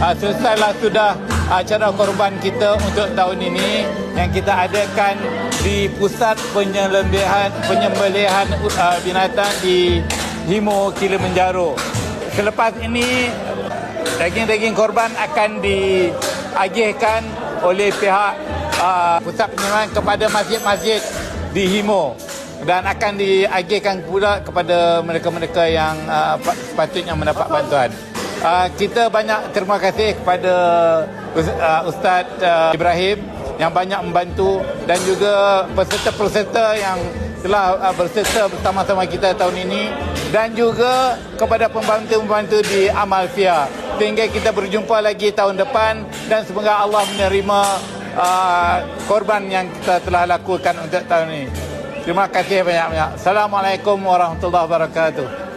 selesailah sudah acara korban kita untuk tahun ini yang kita adakan di pusat penyembelihan binatang di Himo Kilimanjaro. Selepas ini daging-daging korban akan diagihkan oleh pihak pusat penyembelihan kepada masjid-masjid di Himo dan akan diagihkan pula kepada mereka-mereka yang sepatutnya mendapat bantuan. Kita banyak terima kasih kepada Ustaz Ibrahim yang banyak membantu dan juga peserta-peserta yang telah berserta bersama-sama kita tahun ini dan juga kepada pembantu-pembantu di Amalfia. Sehingga kita berjumpa lagi tahun depan dan semoga Allah menerima korban yang kita telah lakukan untuk tahun ini. Terima kasih banyak-banyak. Assalamualaikum warahmatullahi wabarakatuh.